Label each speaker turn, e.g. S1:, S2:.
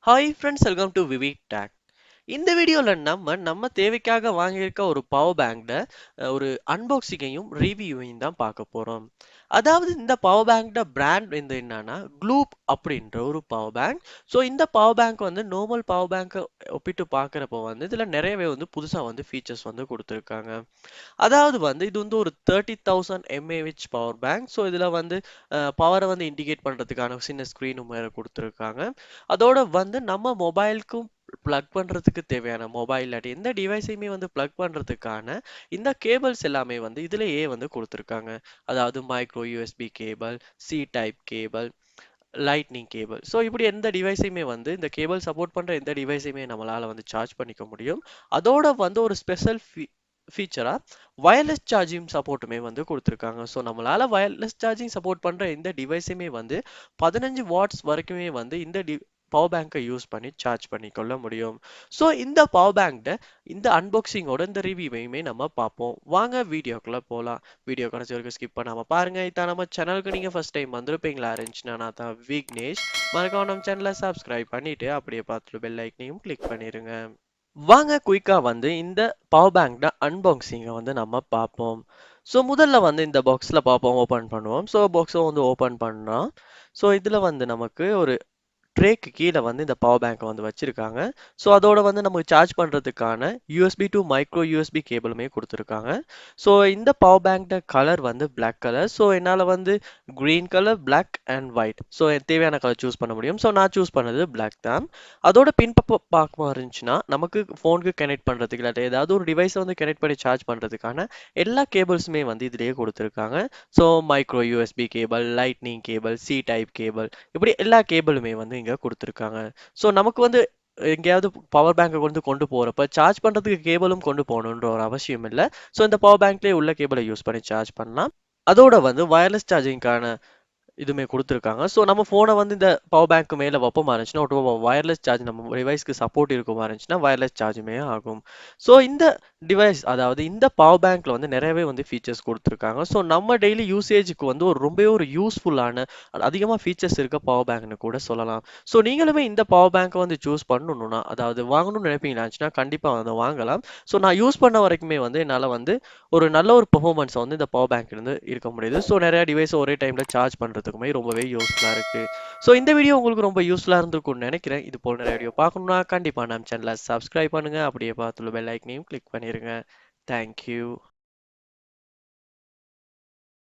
S1: Hi friends, welcome to VividTech. இந்த வீடியோல நம்ம தேவைக்காக வாங்கியிருக்க ஒரு பவர் பேங்க்ல ஒரு அன்பாக்சிங்கையும் ரிவ்யூவையும் தான் பார்க்க போறோம். அதாவது இந்த பவர் பேங்கோட பிராண்ட் வந்து என்னன்னா க்ளூப் அப்படின்ற ஒரு பவர் பேங்க். ஸோ இந்த பவர் பேங்க் வந்து நார்மல் பவர் பேங்கை ஒப்பிட்டு பார்க்குறப்போ வந்து இதில் நிறையவே வந்து புதுசாக வந்து ஃபீச்சர்ஸ் வந்து கொடுத்துருக்காங்க. அதாவது வந்து இது வந்து ஒரு 30,000 mAh பவர் பேங்க். ஸோ இதில் வந்து பவரை வந்து இண்டிகேட் பண்ணுறதுக்கான சின்ன ஸ்க்ரீனும் வேறு கொடுத்துருக்காங்க. அதோட வந்து நம்ம மொபைலுக்கும் பிளக் பண்றதுக்கு தேவையான மொபைல் இல்லாட்டி எந்த டிவைஸையுமே வந்து பிளக் பண்றதுக்கான இந்த கேபிள்ஸ் எல்லாமே வந்து இதுலயே வந்து கொடுத்துருக்காங்க. அதாவது micro USB cable, C type cable, lightning cable. So இப்படி எந்த டிவைஸையுமே வந்து இந்த கேபிள் சப்போர்ட் பண்ற எந்த டிவைஸையுமே நம்மளால வந்து சார்ஜ் பண்ணிக்க முடியும். அதோட வந்து ஒரு ஸ்பெஷல் ஃபீச்சரா வயர்லெஸ் சார்ஜிங் சப்போர்ட்டுமே வந்து கொடுத்துருக்காங்க. ஸோ நம்மளால வயர்லெஸ் சார்ஜிங் சப்போர்ட் பண்ற எந்த டிவைஸையுமே வந்து 15 வாட்ஸ் வரைக்குமே வந்து இந்த பவர் பேங்கை யூஸ் பண்ணி சார்ஜ் பண்ணிக்கொள்ள முடியும். ஸோ இந்த பவர் பேங்க்ட இந்த அன்பாக்சிங்கோட இந்த ரிவ்யூவையுமே நம்ம பார்ப்போம். வாங்க வீடியோக்குள்ள போகலாம். வீடியோ கடைசி வரைக்கும் ஸ்கிப் பண்ணாம பாருங்க. இதான் நம்ம சேனலுக்கு நீங்க ஃபர்ஸ்ட் டைம் வந்திருப்பீங்களா இருந்துச்சுன்னா நான் தான் விக்னேஷ். மறக்காம நம்ம சேனலை சப்ஸ்கிரைப் பண்ணிட்டு அப்படியே பார்த்துட்டு பெல் ஐக்கனையும் கிளிக் பண்ணிருங்க. வாங்க குயிக்கா வந்து இந்த பவர் பேங்க் அன்பாக்சிங்கை வந்து நம்ம பார்ப்போம். ஸோ முதல்ல வந்து இந்த பாக்ஸில் பார்ப்போம், ஓப்பன் பண்ணுவோம். ஸோ பாக்ஸை வந்து ஓப்பன் பண்ணோம். ஸோ இதில் வந்து நமக்கு ஒரு ட்ரேக்கு கீழே வந்து இந்த பவர் பேங்கை வந்து வச்சிருக்காங்க. ஸோ அதோட வந்து நமக்கு சார்ஜ் பண்ணுறதுக்கான யூஎஸ்பி டு மைக்ரோ யூஎஸ்பி கேபிளுமே கொடுத்துருக்காங்க. ஸோ இந்த பவர் பேங்கோட கலர் வந்து பிளாக் கலர். ஸோ என்னால் வந்து green colour, black and white, so எனக்கு தேவையான கலர் சூஸ் பண்ண முடியும். ஸோ நான் சூஸ் பண்ணது பிளாக் தான். அதோட பின்பக்கம் பார்க்க இருந்துச்சுன்னா நமக்கு ஃபோனுக்கு கனெக்ட் பண்ணுறதுக்கு இல்லாட்டி ஏதாவது ஒரு டிவைஸை வந்து கனெக்ட் பண்ணி சார்ஜ் பண்ணுறதுக்கான எல்லா கேபிள்ஸுமே வந்து இதுலேயே கொடுத்துருக்காங்க. So micro USB cable, lightning cable, C type cable, இப்படி எல்லா கேபிளுமே வந்து இங்க கொடுத்துருக்காங்க. ஸோ நமக்கு வந்து எங்கேயாவது பவர் பேங்கை கொண்டு போறப்ப சார்ஜ் பண்றதுக்கு கேபிளும் கொண்டு போகணுன்ற ஒரு அவசியம் இல்லை. ஸோ இந்த பவர் பேங்க்லேயே உள்ள கேபிளை யூஸ் பண்ணி சார்ஜ் பண்ணலாம். அதோட வந்து வயர்லெஸ் சார்ஜிங்கான இதுவுமே கொடுத்துருக்காங்க. ஸோ நம்ம ஃபோனை வந்து இந்த பவர் பேங்க் மேலே வைப்போமா இருந்துச்சுன்னா ஒரு வயர்லெஸ் சார்ஜ் நம்ம டிவைஸ்க்கு சப்போர்ட் இருக்குமா இருந்துச்சுன்னா வயர்லெஸ் சார்ஜுமே ஆகும். ஸோ இந்த டிவைஸ், அதாவது இந்த பவர் பேங்க்ல வந்து நிறையவே வந்து ஃபீச்சர்ஸ் கொடுத்துருக்காங்க. ஸோ நம்ம டெய்லி யூசேஜுக்கு வந்து ரொம்பவே ஒரு யூஸ்ஃபுல்லான அதிகமாக ஃபீச்சர்ஸ் இருக்க பவர் பேங்க்னு கூட சொல்லலாம். ஸோ நீங்களுமே இந்த பவர் பேங்க்கை வந்து சூஸ் பண்ணணும்னா, அதாவது வாங்கணும்னு நினைப்பீங்களாச்சுன்னா கண்டிப்பாக வந்து வாங்கலாம். ஸோ நான் யூஸ் பண்ண வரைக்குமே வந்து என்னால் வந்து ஒரு நல்ல ஒரு பெர்ஃபார்மன்ஸ் வந்து இந்த பவர் பேங்க்ல இருந்து இருக்க முடியுது. ஸோ நிறைய டிவைஸ் ஒரே டைம்ல சார்ஜ் பண்றதுக்குமே ரொம்பவே யூஸ்ஃபுல்லா இருக்கு. ஸோ இந்த வீடியோ உங்களுக்கு ரொம்ப யூஸ்ஃபுல்லா இருந்திருக்கும்னு நினைக்கிறேன். இது போல நிறைய வீடியோ பார்க்கணும்னா கண்டிப்பா நம்ம சேனலை சப்ஸ்கிரைப் பண்ணுங்க. அப்படியே பார்த்துள்ள பெல் ஐக்கனையும் கிளிக் பண்ணிருங்க. தேங்க்யூ.